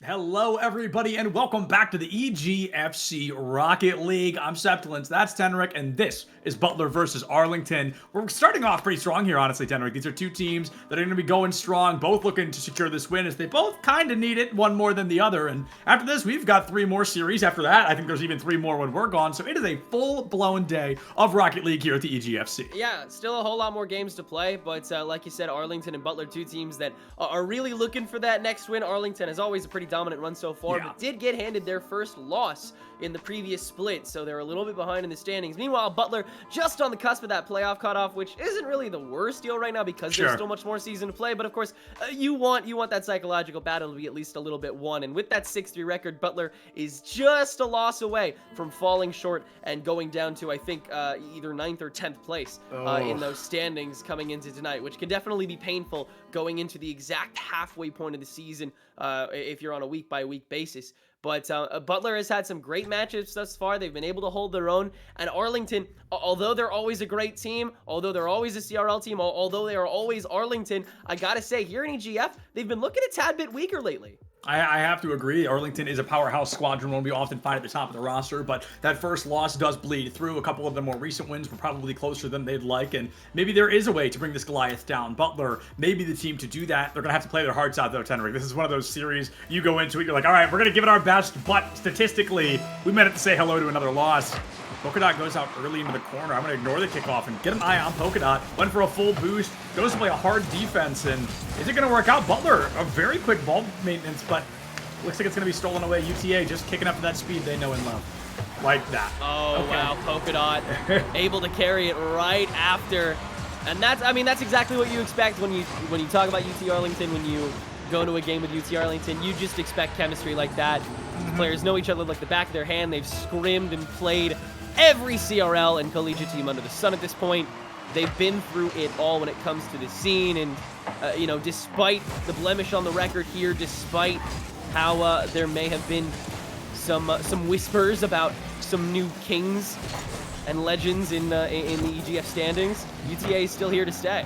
Hello, everybody, and welcome back to the EGFC Rocket League. I'm Septilence, that's Tenric, and this is Butler versus Arlington. We're starting off pretty strong here, honestly, Tenric. These are two teams that are going to be going strong, both looking to secure this win, as they both kind of need it, one more than the other. And after this, we've got 3 more series. After that, I think there's even 3 more when we're gone. So it is a full-blown day of Rocket League here at the EGFC. Yeah, still a whole lot more games to play, but like you said, Arlington and Butler, two teams that are really looking for that next win. Arlington is always a pretty dominant run so far, but did get handed their first loss in the previous split, so they're a little bit behind in the standings. Meanwhile, Butler just on the cusp of that playoff cutoff, which isn't really the worst deal right now because there's still much more season to play, but of course, you want that psychological battle to be at least a little bit won, and with that 6-3 record, Butler is just a loss away from falling short and going down to, I think, either 9th or 10th place in those standings coming into tonight, which can definitely be painful going into the exact halfway point of the season if you're on a week-by-week basis. But Butler has had some great matchups thus far. They've been able to hold their own. And Arlington, although they're always a great team, although they're always a CRL team, although they are always Arlington, I gotta say, here in EGF, they've been looking a tad bit weaker lately. I have to agree. Arlington is a powerhouse squadron, one we often find at the top of the roster, but that first loss does bleed through. A couple of the more recent wins were probably closer than they'd like, and maybe there is a way to bring this Goliath down. Butler may be the team to do that. They're going to have to play their hearts out, though, Tenric. This is one of those series you go into it, you're like, all right, we're going to give it our best, but statistically, we might have to say hello to another loss. Polkadot goes out early into the corner. I'm going to ignore the kickoff and get an eye on Polkadot. Went for a full boost. Goes to play a hard defense, and is it going to work out? Butler, a very quick ball maintenance, but looks like it's going to be stolen away. UTA just kicking up to that speed they know and love. Like that. Oh, okay. Wow. Polkadot able to carry it right after. And that's exactly what you expect when you talk about UT Arlington, when you go into a game with UT Arlington. You just expect chemistry like that. The players know each other like the back of their hand. They've scrimmed and played every CRL and collegiate team under the sun at this point. They've been through it all when it comes to the scene. And, despite the blemish on the record here, despite how there may have been some whispers about some new kings and legends in the EGF standings, UTA is still here to stay.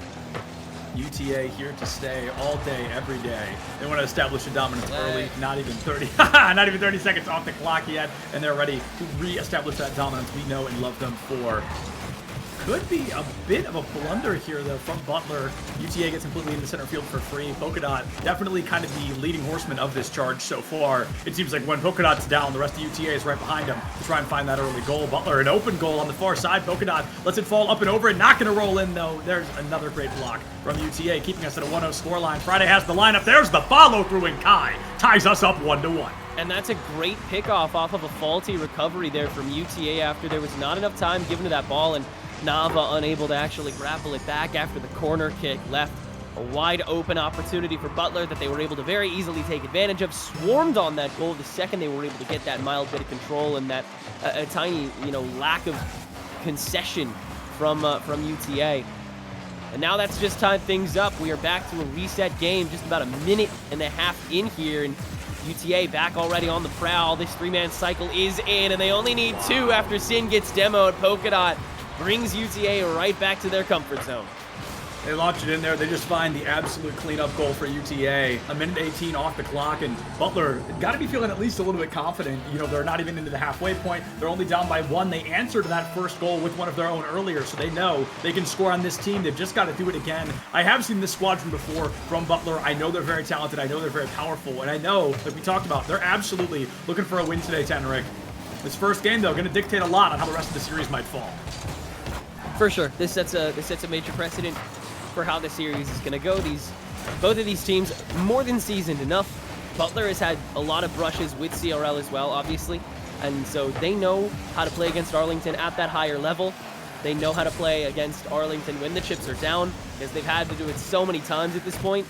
UTA here to stay all day, every day. They want to establish a dominance early, not even 30 seconds off the clock yet, and they're ready to re-establish that dominance we know and love them for. Could be a bit of a blunder here, though, from Butler. UTA gets completely into center field for free. Polkadot definitely kind of the leading horseman of this charge so far. It seems like when Polkadot's down, the rest of UTA is right behind him to try and find that early goal. Butler, an open goal on the far side. Polkadot lets it fall up and over and not going to roll in, though. There's another great block from UTA, keeping us at a 1-0 scoreline. Friday has the lineup. There's the follow-through, and Kai ties us up 1-1. And that's a great pickoff off of a faulty recovery there from UTA after there was not enough time given to that ball, and Nava unable to actually grapple it back after the corner kick left a wide open opportunity for Butler that they were able to very easily take advantage of. Swarmed on that goal the second they were able to get that mild bit of control and that a tiny, lack of concession from UTA. And now that's just tied things up. We are back to a reset game, just about a minute and a half in here, and UTA back already on the prowl. This 3-man cycle is in, and they only need 2 after Sin gets demoed. Polkadot brings UTA right back to their comfort zone. They launch it in there. They just find the absolute cleanup goal for UTA. A minute 18 off the clock, and Butler got to be feeling at least a little bit confident. They're not even into the halfway point. They're only down by 1. They answered that first goal with one of their own earlier, so they know they can score on this team. They've just got to do it again. I have seen this squadron before from Butler. I know they're very talented. I know they're very powerful, and I know, like we talked about, they're absolutely looking for a win today, Tenric. This first game, though, going to dictate a lot on how the rest of the series might fall. For sure, this sets a major precedent for how the series is going to go. Both of these teams more than seasoned enough. Butler has had a lot of brushes with CRL as well, obviously, and so they know how to play against Arlington at that higher level. They know how to play against Arlington when the chips are down, because they've had to do it so many times at this point.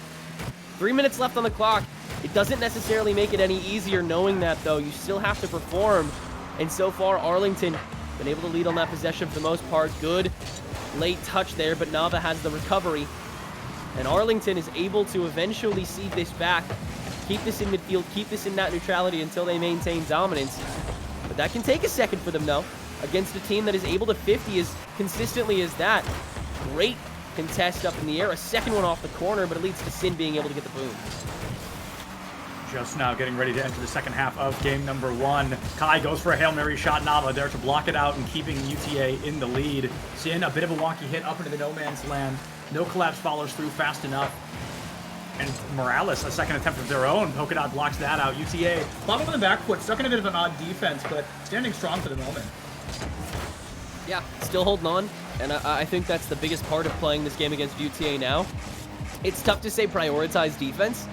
3 minutes left on the clock. It doesn't necessarily make it any easier knowing that, though. You still have to perform, and so far Arlington been able to lead on that possession for the most part. Good late touch there, but Nava has the recovery. And Arlington is able to eventually seed this back, keep this in midfield, keep this in net neutrality until they maintain dominance. But that can take a second for them, though, against a team that is able to 50 as consistently as that. Great contest up in the air, a second one off the corner, but it leads to Sin being able to get the boom. Just now getting ready to enter the second half of game number 1. Kai goes for a Hail Mary shot. Nava there to block it out and keeping UTA in the lead. Sin, a bit of a wonky hit up into the no man's land. No collapse follows through fast enough. And Morales, a second attempt of their own. Polka Dot blocks that out. UTA, bottom on the back foot, stuck in a bit of an odd defense, but standing strong for the moment. Yeah, still holding on. And I think that's the biggest part of playing this game against UTA now. It's tough to say prioritize defense.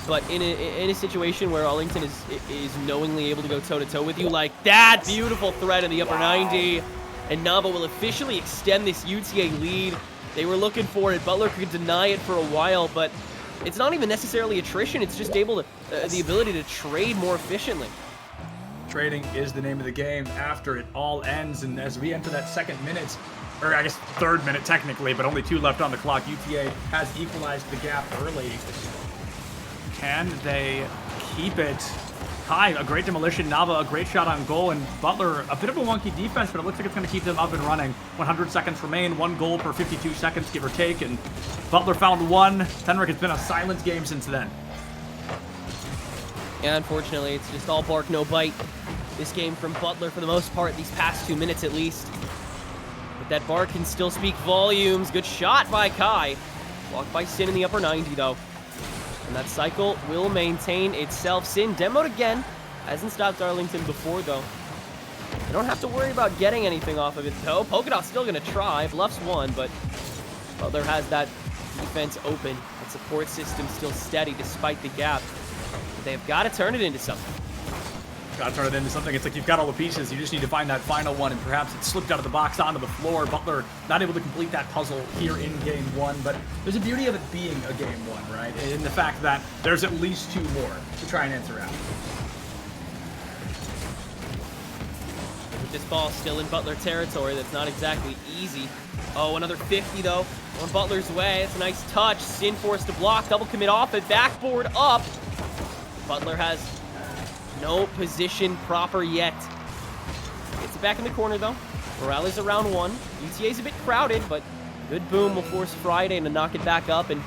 But in a situation where Arlington is knowingly able to go toe-to-toe with you like that, beautiful threat in the upper 90, and Nava will officially extend this UTA lead. They were looking for it. Butler could deny it for a while, but it's not even necessarily attrition. It's just able to the ability to trade more efficiently. Trading is the name of the game after it all ends, and as we enter that second minute, or I guess third minute technically, but only 2 left on the clock, UTA has equalized the gap early. Can they keep it? Kai, a great demolition. Nava, a great shot on goal. And Butler, a bit of a wonky defense, but it looks like it's going to keep them up and running. 100 seconds remain. 1 goal per 52 seconds, give or take. And Butler found 1. Tenric has been a silent game since then. Yeah, unfortunately, it's just all bark, no bite. This game from Butler for the most part, these past 2 minutes at least. But that bark can still speak volumes. Good shot by Kai. Blocked by Sin in the upper 90, though. And that cycle will maintain itself. Sin demoed again. Hasn't stopped Arlington before, though. They don't have to worry about getting anything off of it, though. Polka Dot's still going to try. Bluff's 1, but Butler has that defense open. That support system still steady despite the gap. But they've got to turn it into something. Got to turn it into something. It's like you've got all the pieces. You just need to find that final one, and perhaps it slipped out of the box onto the floor. Butler not able to complete that puzzle here in game 1, but there's a beauty of it being a game 1, right? In the fact that there's at least 2 more to try and answer out. With this ball still in Butler territory, that's not exactly easy. Oh, another 50, though, on Butler's way. It's a nice touch. Sin forced to block. Double commit off it. Backboard up. Butler has no position proper yet. Gets it back in the corner, though. Morales around 1. UTA's a bit crowded, but good boom will force Friday to knock it back up and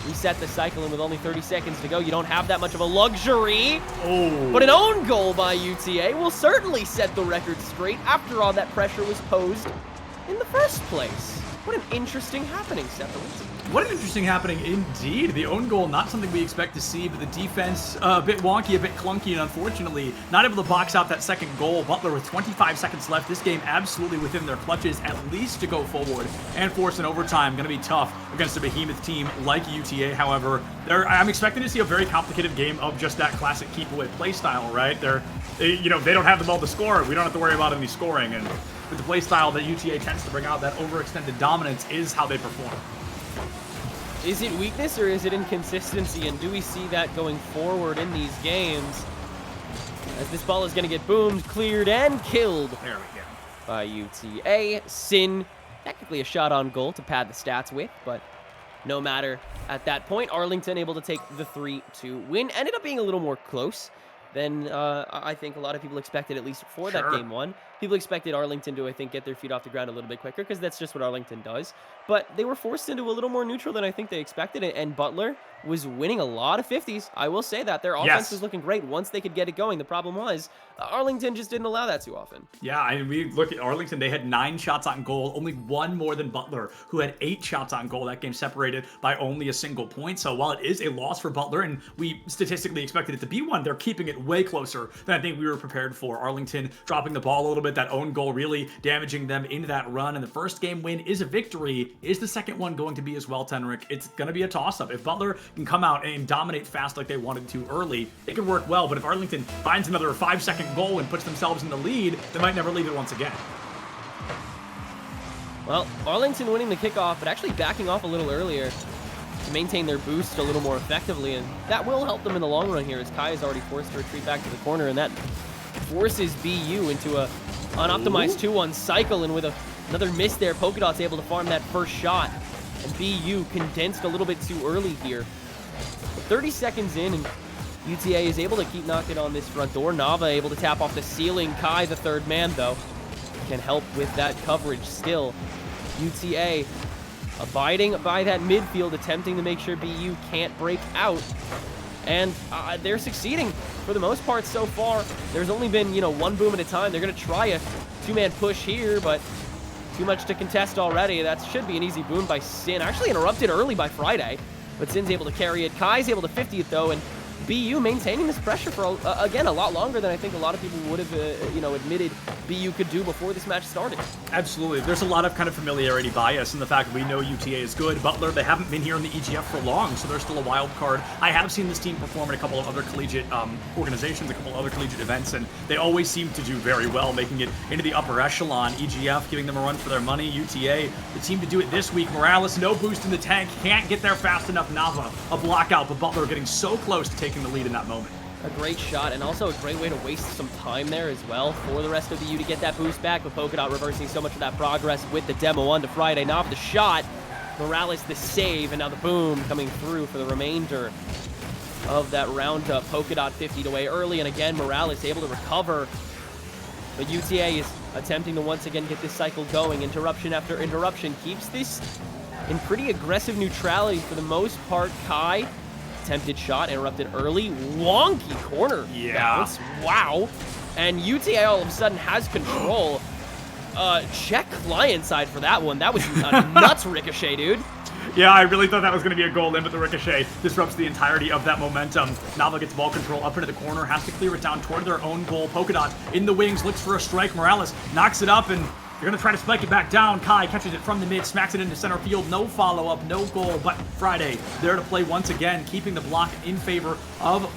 reset the cycle. And with only 30 seconds to go, you don't have that much of a luxury. Oh. But an own goal by UTA will certainly set the record straight after all that pressure was posed in the first place. What an interesting happening, Seth. What an interesting happening indeed. The own goal, not something we expect to see, but the defense a bit wonky, a bit clunky, and unfortunately not able to box out that second goal. Butler with 25 seconds left. This game absolutely within their clutches, at least to go forward and force an overtime. Going to be tough against a behemoth team like UTA. However, I'm expecting to see a very complicated game of just that classic keep away play style, right? They don't have the ball to score. We don't have to worry about any scoring, and with the play style that UTA tends to bring out, that overextended dominance is how they perform. Is it weakness or is it inconsistency? And do we see that going forward in these games? As this ball is going to get boomed, cleared, and killed. There we go. By UTA. Sin, technically a shot on goal to pad the stats with, but no matter at that point. Arlington able to take the 3-2 win. Ended up being a little more close than I think a lot of people expected, at least for that game 1. People expected Arlington to, I think, get their feet off the ground a little bit quicker because that's just what Arlington does. But they were forced into a little more neutral than I think they expected, and Butler was winning a lot of 50s. I will say that. Their offense was looking great once they could get it going. The problem was Arlington just didn't allow that too often. Yeah, and we look at Arlington. They had 9 shots on goal, only 1 more than Butler, who had 8 shots on goal. That game separated by only a single point. So while it is a loss for Butler, and we statistically expected it to be one, they're keeping it way closer than I think we were prepared for. Arlington dropping the ball a little bit, that own goal really damaging them into that run. And the first game win is a victory. Is the second one going to be as well, Tenric? It's going to be a toss-up. If Butler can come out and dominate fast like they wanted to early, it could work well. But if Arlington finds another 5-second goal and puts themselves in the lead, they might never leave it once again. Well, Arlington winning the kickoff, but actually backing off a little earlier to maintain their boost a little more effectively, and that will help them in the long run here, as Kai is already forced to retreat back to the corner, and that forces BU into a unoptimized 2-1 cycle, and with another miss there, Polka Dot's able to farm that first shot, and BU condensed a little bit too early here. 30 seconds in, and UTA is able to keep knocking on this front door. Nava able to tap off the ceiling. Kai, the third man, though, can help with that coverage still. UTA abiding by that midfield, attempting to make sure BU can't break out. And they're succeeding for the most part so far. There's only been, you know, one boom at a time. They're going to try a two-man push here, but too much to contest already. That should be an easy boom by Sin. Actually interrupted early by Friday, but Sin's able to carry it. Kai's able to 50 it, though, and BU maintaining this pressure for, again, a lot longer than I think a lot of people would have, you know, admitted BU could do before this match started. Absolutely. There's a lot of kind of familiarity bias in the fact that we know UTA is good. Butler, they haven't been here in the EGF for long, so they're still a wild card. I have seen this team perform in a couple of other collegiate organizations, a couple of other collegiate events, and they always seem to do very well, making it into the upper echelon. EGF giving them a run for their money. UTA, the team to do it this week. Morales, no boost in the tank, can't get there fast enough. Nava, a blockout, but Butler getting so close to taking the lead in that moment. A great shot, and also a great way to waste some time there as well for the rest of the U to get that boost back, with Polkadot reversing so much of that progress with the demo on to Friday. Nav the shot, Morales the save, and now the boom coming through for the remainder of that roundup. Polkadot 50'd away early, and again, Morales able to recover. But UTA is attempting to once again get this cycle going. Interruption after interruption keeps this in pretty aggressive neutrality for the most part. Kai, attempted shot, interrupted early. Wonky corner bounce. Wow. And UTA all of a sudden has control. Check client side for that one. That was a nuts ricochet, dude. Yeah, I really thought that was going to be a goal in, but the ricochet disrupts the entirety of that momentum. Nava gets ball control up into the corner, has to clear it down toward their own goal. Polkadot in the wings, looks for a strike. Morales knocks it up, and they're going to try to spike it back down. Kai catches it from the mid, smacks it into center field. No follow-up, no goal, but Friday there to play once again, keeping the block in favor of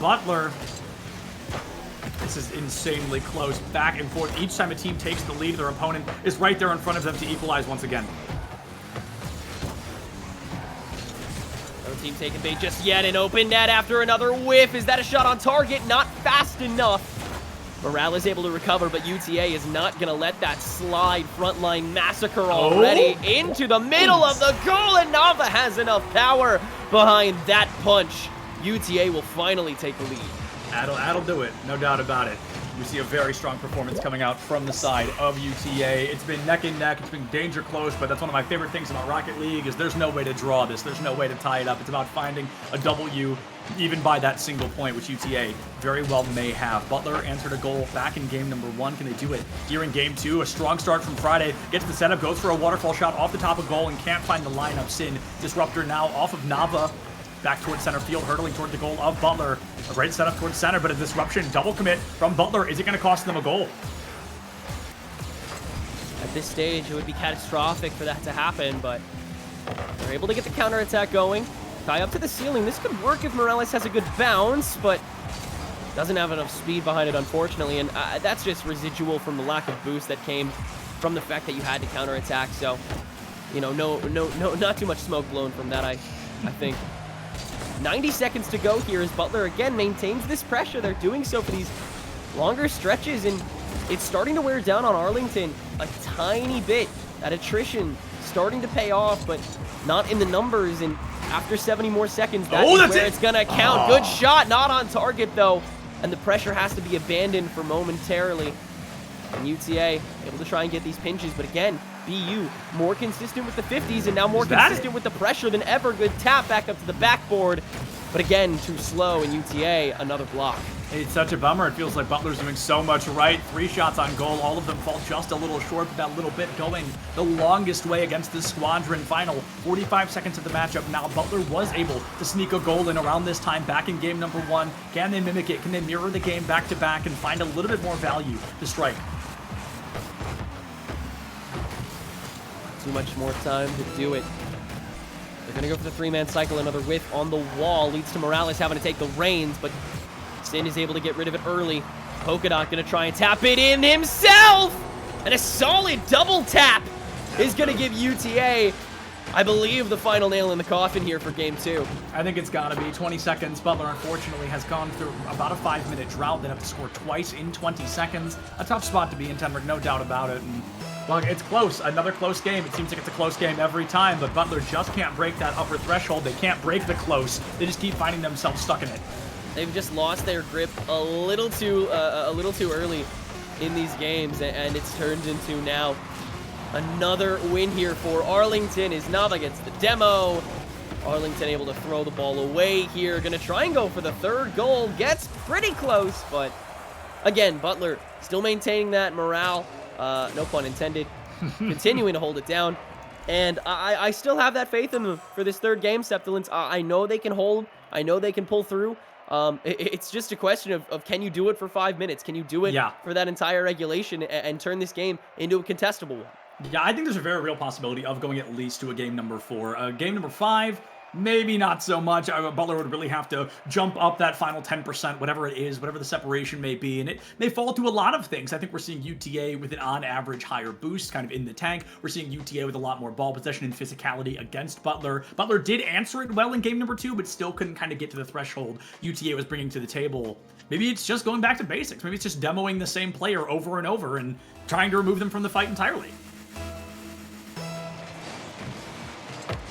Butler. This is insanely close, back and forth. Each time a team takes the lead, their opponent is right there in front of them to equalize once again. No team taking bait just yet, and open net after another whiff. Is that a shot on target? Not fast enough. Morales able to recover, but UTA is not going to let that slide. Frontline massacre already into the middle of the goal, and Nava has enough power behind that punch. UTA will finally take the lead. That'll do it, no doubt about it. We see a very strong performance coming out from the side of UTA. It's been neck and neck, it's been danger close, but that's one of my favorite things about Rocket League is there's no way to draw this. There's no way to tie it up. It's about finding a W, even by that single point, which UTA very well may have. Butler answered a goal back in game number 1. Can they do it here in game 2? A strong start from Friday. Gets the setup, goes for a waterfall shot off the top of goal and can't find the lineup. Sin, disruptor now off of Nava. Back towards center field, hurtling toward the goal of Butler. A great setup towards center, but a disruption, double commit from Butler. Is it going to cost them a goal? At this stage, it would be catastrophic for that to happen, but they're able to get the counterattack going. Kai up to the ceiling. This could work if Morales has a good bounce, but doesn't have enough speed behind it, unfortunately, and that's just residual from the lack of boost that came from the fact that you had to counterattack, so, you know, not too much smoke blown from that, I think. 90 seconds to go here as Butler again maintains this pressure. They're doing so for these longer stretches, and it's starting to wear down on Arlington a tiny bit. That attrition starting to pay off, but not in the numbers, and after 70 more seconds, that's where it's gonna count. Good shot, not on target though, and the pressure has to be abandoned for momentarily. And UTA able to try and get these pinches, but again, BU more consistent with the 50s and now more consistent with the pressure than ever. Good tap back up to the backboard, but again, too slow, and UTA another block. It's such a bummer. It feels like Butler's doing so much right. 3 shots on goal. All of them fall just a little short, but that little bit going the longest way against this squadron. Final 45 seconds of the matchup. Now Butler was able to sneak a goal in around this time back in game number 1. Can they mimic it? Can they mirror the game back to back and find a little bit more value to strike? Too much more time to do it. They're going to go for the 3-man cycle. Another whiff on the wall leads to Morales having to take the reins, but Sin is able to get rid of it early. Polkadot going to try and tap it in himself! And a solid double tap is going to give UTA, I believe, the final nail in the coffin here for game 2. I think it's got to be 20 seconds. Butler, unfortunately, has gone through about a 5-minute drought. They have to score twice in 20 seconds. A tough spot to be in, Tenrick, no doubt about it. And well, it's close. Another close game. It seems like it's a close game every time, but Butler just can't break that upper threshold. They can't break the close. They just keep finding themselves stuck in it. They've just lost their grip a little too early in these games, and it's turned into now another win here for Arlington as Nava gets the demo. Arlington able to throw the ball away here. Gonna try and go for the third goal. Gets pretty close, but again, Butler still maintaining that morale. No pun intended. Continuing to hold it down. And I still have that faith in them for this third game, Septilence. I know they can hold. I know they can pull through. It's just a question of can you do it for 5 minutes? Can you do it for that entire regulation and turn this game into a contestable one? Yeah, I think there's a very real possibility of going at least to a game number 4. Game number 5, maybe not so much. Butler would really have to jump up that final 10%, whatever it is, whatever the separation may be, and it may fall to a lot of things. I think we're seeing UTA with an on-average higher boost kind of in the tank. We're seeing UTA with a lot more ball possession and physicality against Butler. Butler did answer it well in game number 2, but still couldn't kind of get to the threshold UTA was bringing to the table. Maybe it's just going back to basics. Maybe it's just demoing the same player over and over and trying to remove them from the fight entirely.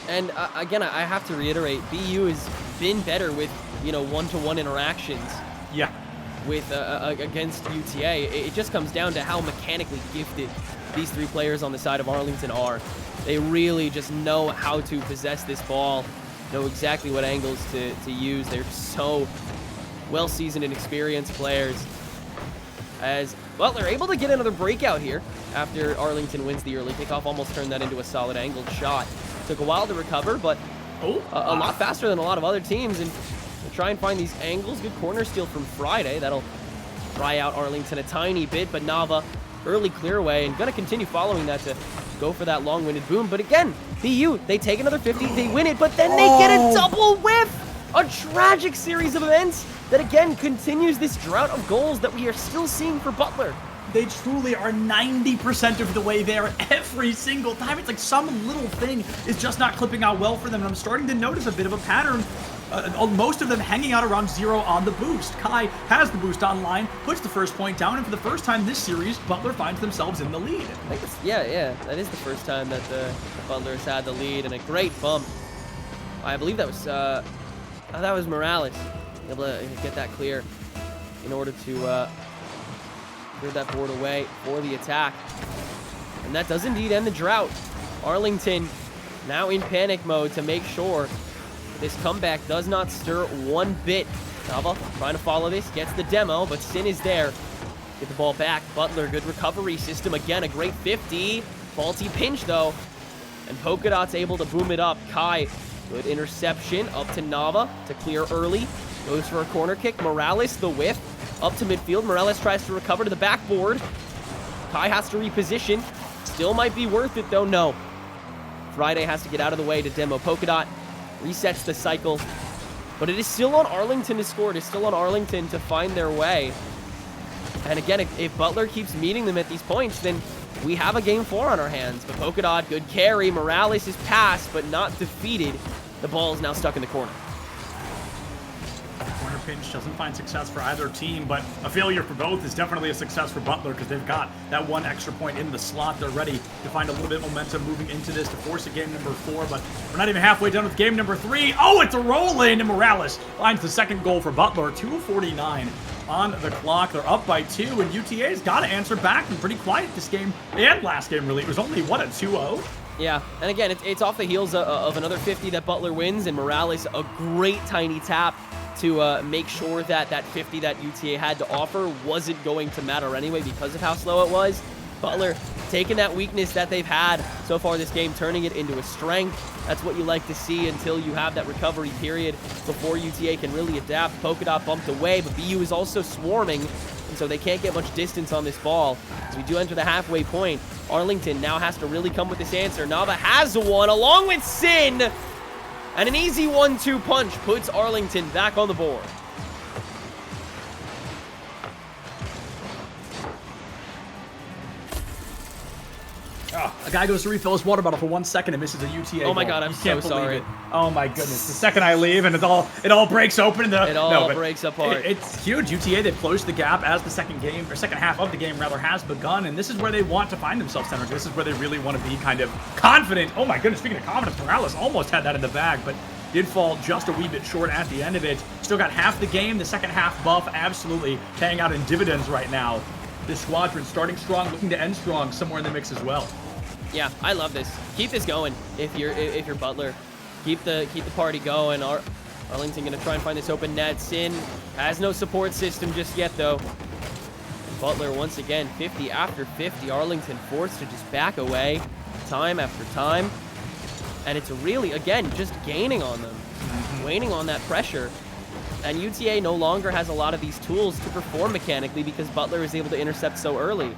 And again, I have to reiterate, BU has been better with, one-to-one interactions. Yeah. With against UTA. It just comes down to how mechanically gifted these 3 players on the side of Arlington are. They really just know how to possess this ball, know exactly what angles to use. They're so well-seasoned and experienced players. As Butler able to get another breakout here after Arlington wins the early kickoff, almost turned that into a solid angled shot. Took a while to recover, but a lot faster than a lot of other teams. And we'll try and find these angles. Good corner steal from Friday. That'll dry out Arlington a tiny bit, but Nava early clear away and going to continue following that to go for that long-winded boom. But again, BU, they take another 50, they win it, but then they get a double whiff! A tragic series of events that again continues this drought of goals that we are still seeing for Butler. They truly are 90% of the way there every single time. It's like some little thing is just not clipping out well for them. And I'm starting to notice a bit of a pattern. Most of them hanging out around 0 on the boost. Kai has the boost online, puts the first point down, and for the first time this series, Butler finds themselves in the lead. I think it's, yeah, that is the first time that the Butlers had the lead, and a great bump. I believe that was Morales. Able to get that clear in order to clear that board away for the attack. And that does indeed end the drought. Arlington now in panic mode to make sure this comeback does not stir one bit. Nava trying to follow this, gets the demo, but Sin is there. Get the ball back. Butler, good recovery system. Again, a great 50. Faulty pinch, though. And Polka Dot's able to boom it up. Kai, good interception. Up to Nava to clear early. Goes for a corner kick. Morales, the whiff. Up to midfield. Morales tries to recover to the backboard. Kai has to reposition. Still might be worth it, though. No. Friday has to get out of the way to demo. Polka Dot resets the cycle. But it is still on Arlington to score. It is still on Arlington to find their way. And again, if Butler keeps meeting them at these points, then we have a game 4 on our hands. But Polka Dot, good carry. Morales is passed, but not defeated. The ball is now stuck in the corner. Corner pinch doesn't find success for either team, but a failure for both is definitely a success for Butler because they've got that one extra point in the slot. They're ready to find a little bit of momentum moving into this to force a game number 4, but we're not even halfway done with game number 3. Oh, it's a roll-in, and Morales finds the second goal for Butler. 2:49 on the clock. They're up by 2, and UTA's got to answer back. Been pretty quiet this game and last game, really. It was only, what, a 2-0? Yeah, and again, it's off the heels of another 50 that Butler wins, and Morales, a great tiny tap to make sure that that 50 that UTA had to offer wasn't going to matter anyway because of how slow it was. Butler taking that weakness that they've had so far this game, turning it into a strength. That's what you like to see until you have that recovery period before UTA can really adapt. Polka Dot bumped away, but BU is also swarming, and so they can't get much distance on this ball. As we do enter the halfway point, Arlington now has to really come with this answer. Nava has one along with Sin, and an easy 1-2 punch puts Arlington back on the board. A guy goes to refill his water bottle for 1 second and misses a UTA Oh my goal. God, I'm so sorry. It. Oh my goodness. The second I leave and it all breaks open. It all breaks apart. It's huge. UTA, they've closed the gap as the second half of the game rather has begun, and this is where they want to find themselves centered. This is where they really want to be kind of confident. Oh my goodness, speaking of confidence, Morales almost had that in the bag, but did fall just a wee bit short at the end of it. Still got half the game. The second half buff absolutely paying out in dividends right now. This squadron starting strong, looking to end strong somewhere in the mix as well. Yeah, I love this. Keep this going if you're Butler. keep the party going. Arlington gonna try and find this open net. Sin has no support system just yet, though. Butler once again, 50 after 50. Arlington forced to just back away time after time. And it's really, again, just gaining on them, waning on that pressure. And UTA no longer has a lot of these tools to perform mechanically because Butler is able to intercept so early.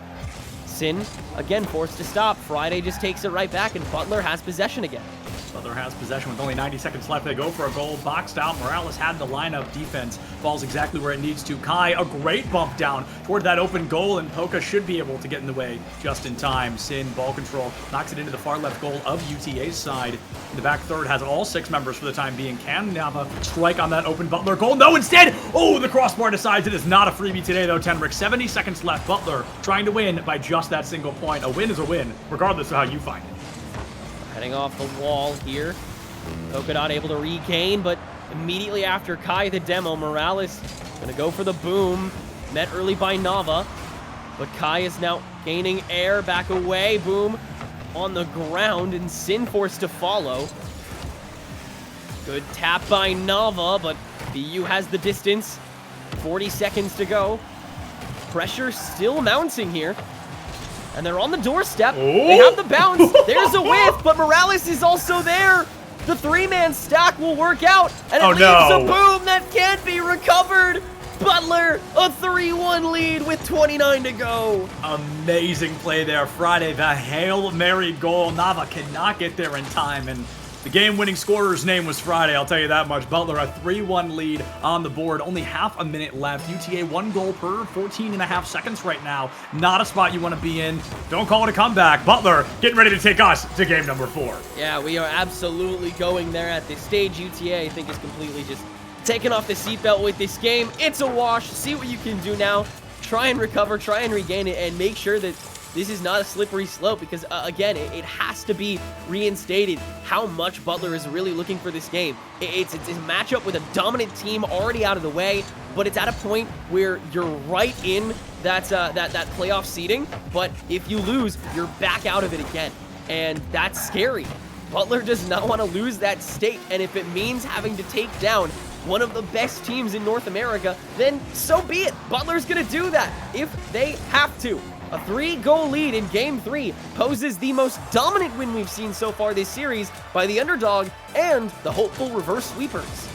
Sin, again, forced to stop. Friday just takes it right back, and Butler has possession again. Butler has possession with only 90 seconds left. They go for a goal, boxed out. Morales had the lineup. Defense falls exactly where it needs to. Kai, a great bump down toward that open goal, and Poka should be able to get in the way just in time. Sin, ball control, knocks it into the far left goal of UTA's side. In the back third has all 6 members for the time being. Can Nava strike on that open Butler goal? No, instead, oh, the crossbar decides it is not a freebie today, though, Tenric. 70 seconds left. Butler trying to win by just that single point. A win is a win, regardless of how you find it. Heading off the wall here. Polkadot able to regain, but immediately after Kai the demo, Morales gonna go for the boom. Met early by Nava, but Kai is now gaining air, back away, boom on the ground, and Sin forced to follow. Good tap by Nava, but BU has the distance. 40 seconds to go. Pressure still mounting here. And they're on the doorstep. Oh. They have the bounce. There's a whiff, but Morales is also there. The 3-man stack will work out, and it leaves a boom that can't be recovered. Butler, a 3-1 lead with 29 to go. Amazing play there. Friday, the Hail Mary goal. Nava cannot get there in time, and the game-winning scorer's name was Friday, I'll tell you that much. Butler, a 3-1 lead on the board. Only half a minute left. UTA 1 goal per 14.5 seconds right now. Not a spot you want to be in. Don't call it a comeback. Butler getting ready to take us to game number 4. Yeah, we are absolutely going there at this stage. UTA, I think, is completely just taking off the seatbelt with this game. It's a wash. See what you can do now. Try and recover, try and regain it, and make sure that this is not a slippery slope because, again, it has to be reinstated how much Butler is really looking for this game. It's a matchup with a dominant team already out of the way, but it's at a point where you're right in that playoff seeding, but if you lose, you're back out of it again, and that's scary. Butler does not want to lose that stake, and if it means having to take down one of the best teams in North America, then so be it. Butler's going to do that if they have to. A 3-goal lead in Game 3 poses the most dominant win we've seen so far this series by the underdog and the hopeful reverse sweepers.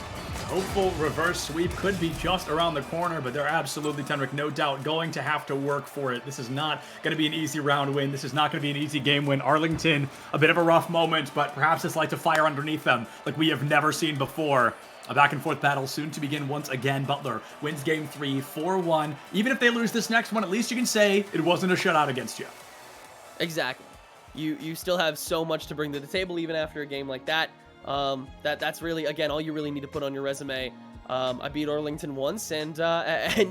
Hopeful reverse sweep could be just around the corner, but they're absolutely, Tenric, no doubt, going to have to work for it. This is not going to be an easy round win. This is not going to be an easy game win. Arlington, a bit of a rough moment, but perhaps it's like to fire underneath them like we have never seen before. A back-and-forth battle soon to begin once again. Butler wins Game 3, 4-1. Even if they lose this next one, at least you can say it wasn't a shutout against you. Exactly. You still have so much to bring to the table even after a game like that. That's really, again, all you really need to put on your resume. I beat Arlington once, and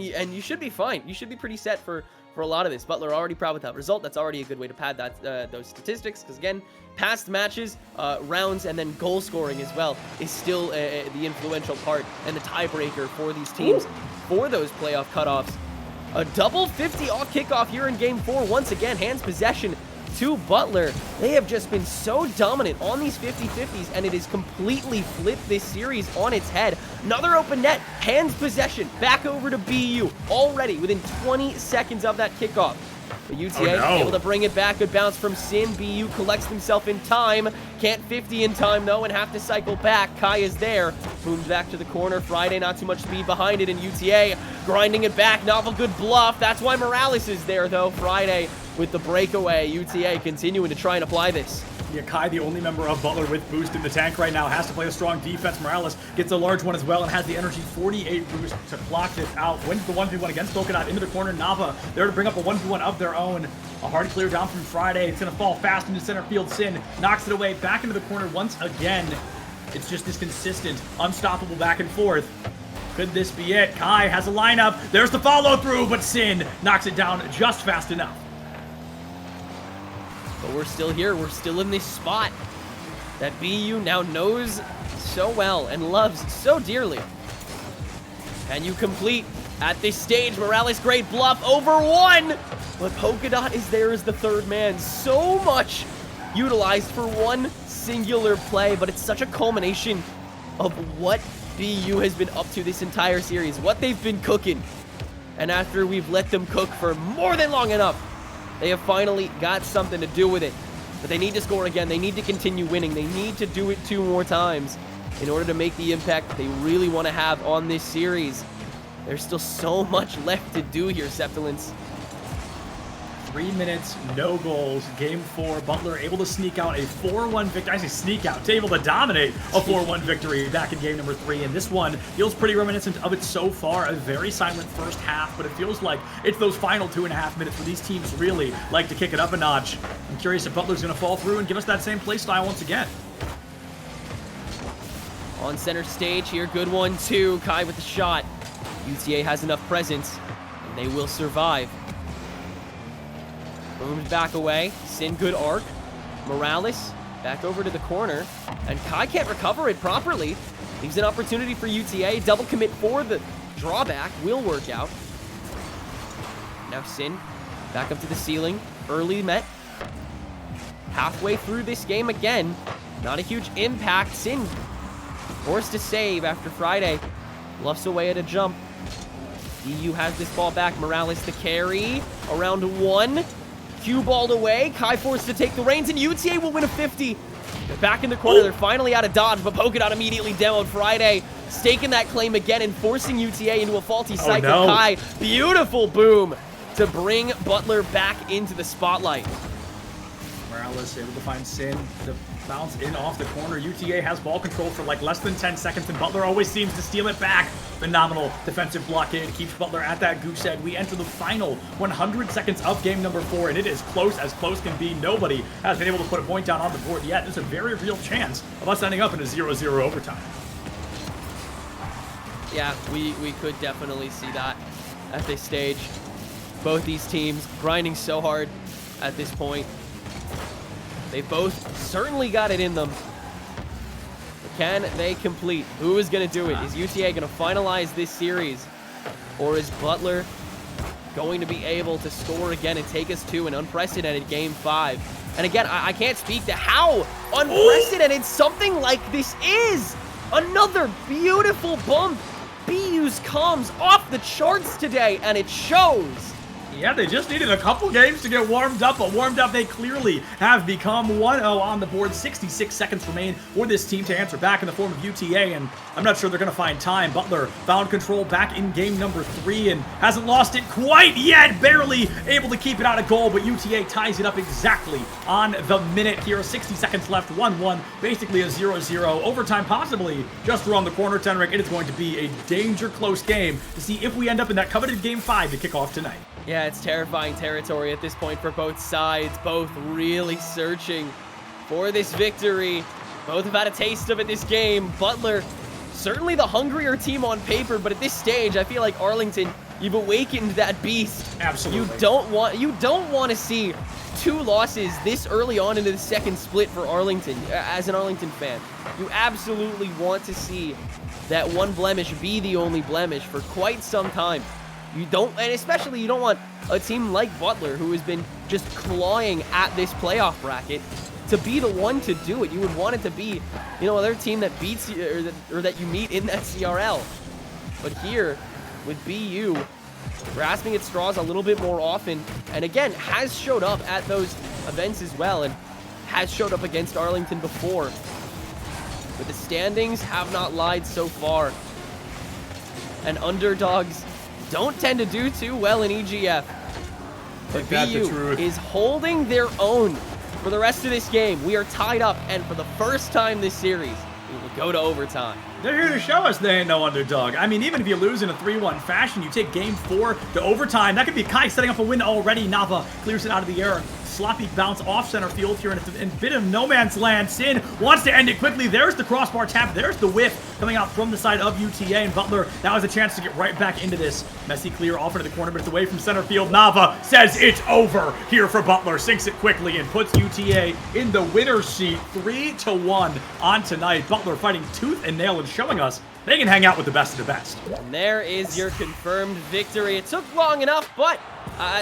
you should be fine. You should be pretty set for a lot of this. Butler already proud with that result. That's already a good way to pad that those statistics, because again, past matches, rounds, and then goal scoring as well is still the influential part and the tiebreaker for these teams for those playoff cutoffs. A double 50 off kickoff here in Game 4. Once again, hands possession to Butler. They have just been so dominant on these 50-50s, and it has completely flipped this series on its head. Another open net, hands possession, back over to BU already within 20 seconds of that kickoff. But UTA able to bring it back. Good bounce from Sin. BU collects himself in time. Can't 50 in time, though, and have to cycle back. Kai is there. Booms back to the corner. Friday, not too much speed behind it, and UTA grinding it back. Novel good bluff. That's why Morales is there, though. Friday with the breakaway. UTA continuing to try and apply this. Yeah, Kai, the only member of Butler with boost in the tank right now, has to play a strong defense. Morales gets a large one as well and has the energy 48 boost to clock this out. Wins the 1v1 against Polkadot into the corner. Nava there to bring up a 1v1 of their own. A hard clear down from Friday. It's going to fall fast into center field. Sin knocks it away back into the corner once again. It's just this consistent, unstoppable back and forth. Could this be it? Kai has a lineup. There's the follow through, but Sin knocks it down just fast enough. But we're still here. We're still in this spot that BU now knows so well and loves so dearly. And you complete at this stage. Morales, great bluff over one. But Polkadot is there as the third man. So much utilized for one singular play, but it's such a culmination of what BU has been up to this entire series, what they've been cooking. And after we've let them cook for more than long enough, they have finally got something to do with it. But they need to score again. They need to continue winning. They need to do it 2 more times in order to make the impact they really want to have on this series. There's still so much left to do here, Septilence. 3 minutes, no goals. Game 4, Butler able to sneak out a 4-1 victory. I say sneak out, able to dominate a 4-1 victory back in game number 3. And this one feels pretty reminiscent of it so far. A very silent first half, but it feels like it's those final 2.5 minutes where these teams really like to kick it up a notch. I'm curious if Butler's going to fall through and give us that same play style once again. On center stage here, good one too. Kai with the shot. UTA has enough presence, and they will survive. Booms back away. Sin, good arc. Morales back over to the corner. And Kai can't recover it properly. Leaves an opportunity for UTA. Double commit for the drawback. Will work out. Now Sin back up to the ceiling. Early met. Halfway through this game again. Not a huge impact. Sin forced to save after Friday. Bluffs away at a jump. EU has this ball back. Morales the carry. Around 1. Cue balled away. Kai forced to take the reins, and UTA will win a 50. They're back in the corner. They're finally out of dodge, but Polkadot immediately demoed. Friday staking that claim again and forcing UTA into a faulty cycle. Oh, no. Kai, beautiful boom to bring Butler back into the spotlight. Morales able to find Sin. The bounce in off the corner. UTA has ball control for like less than 10 seconds, and Butler always seems to steal it back. Phenomenal defensive blockade keeps Butler at that goose egg. We enter the final 100 seconds of game number 4, and it is close as close can be. Nobody has been able to put a point down on the board yet. There's a very real chance of us ending up in a 0-0 overtime. Yeah, we could definitely see that at this stage. Both these teams grinding so hard at this point. They both certainly got it in them. But can they complete? Who is going to do it? Is UTA going to finalize this series? Or is Butler going to be able to score again and take us to an unprecedented Game 5? And again, I can't speak to how unprecedented something like this is. Another beautiful bump. BU's comms off the charts today, and it shows. Yeah, they just needed a couple games to get warmed up, but warmed up they clearly have become. 1-0 on the board. 66 seconds remain for this team to answer back in the form of UTA, and I'm not sure they're going to find time. Butler found control back in game number 3 and hasn't lost it quite yet. Barely able to keep it out of goal, but UTA ties it up exactly on the minute here. 60 seconds left, 1-1, basically a 0-0. Overtime possibly just around the corner, Tenric. It is going to be a danger close game to see if we end up in that coveted Game 5 to kick off tonight. Yeah, it's terrifying territory at this point for both sides. Both really searching for this victory. Both have had a taste of it this game. Butler, certainly the hungrier team on paper, but at this stage, I feel like Arlington, you've awakened that beast. Absolutely. You don't want to see 2 losses this early on into the second split for Arlington. As an Arlington fan, you absolutely want to see that one blemish be the only blemish for quite some time. You don't, and especially you don't want a team like Butler, who has been just clawing at this playoff bracket, to be the one to do it. You would want it to be, you know, another team that beats you, or that you meet in that CRL. But here, with BU, grasping at straws a little bit more often, and again, has showed up at those events as well, and has showed up against Arlington before. But the standings have not lied so far. And underdogs don't tend to do too well in EGF. But BU is holding their own for the rest of this game. We are tied up, and for the first time this series, we will go to overtime. They're here to show us they ain't no underdog. I mean, even if you lose in a 3-1 fashion, you take game 4 to overtime. That could be Kai setting up a win already. Nava clears it out of the air. Sloppy bounce off center field here in a bit of no man's land. Sin wants to end it quickly. There's the crossbar tap. There's the whiff coming out from the side of UTA, and Butler now has a chance to get right back into this. Messy clear off into the corner, but it's away from center field. Nava says it's over here for Butler. Sinks it quickly and puts UTA in the winner's seat. 3-1 on tonight. Butler fighting tooth and nail and showing us they can hang out with the best of the best. And there is your confirmed victory. It took long enough, but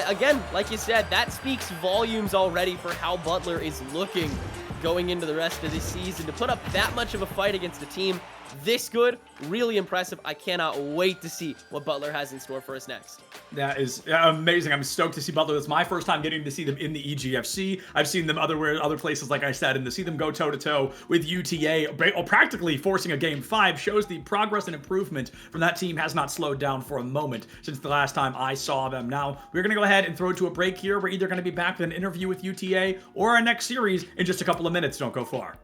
again, like you said, that speaks volumes already for how Butler is looking going into the rest of this season. To put up that much of a fight against a team this good, really impressive. I cannot wait to see what Butler has in store for us next. That is amazing. I'm stoked to see Butler. It's my first time getting to see them in the EGFC. I've seen them other places, like I said, and to see them go toe-to-toe with UTA, practically forcing a Game 5, shows the progress and improvement from that team has not slowed down for a moment since the last time I saw them. Now, we're going to go ahead and throw to a break here. We're either going to be back with an interview with UTA or our next series in just a couple of minutes. Don't go far.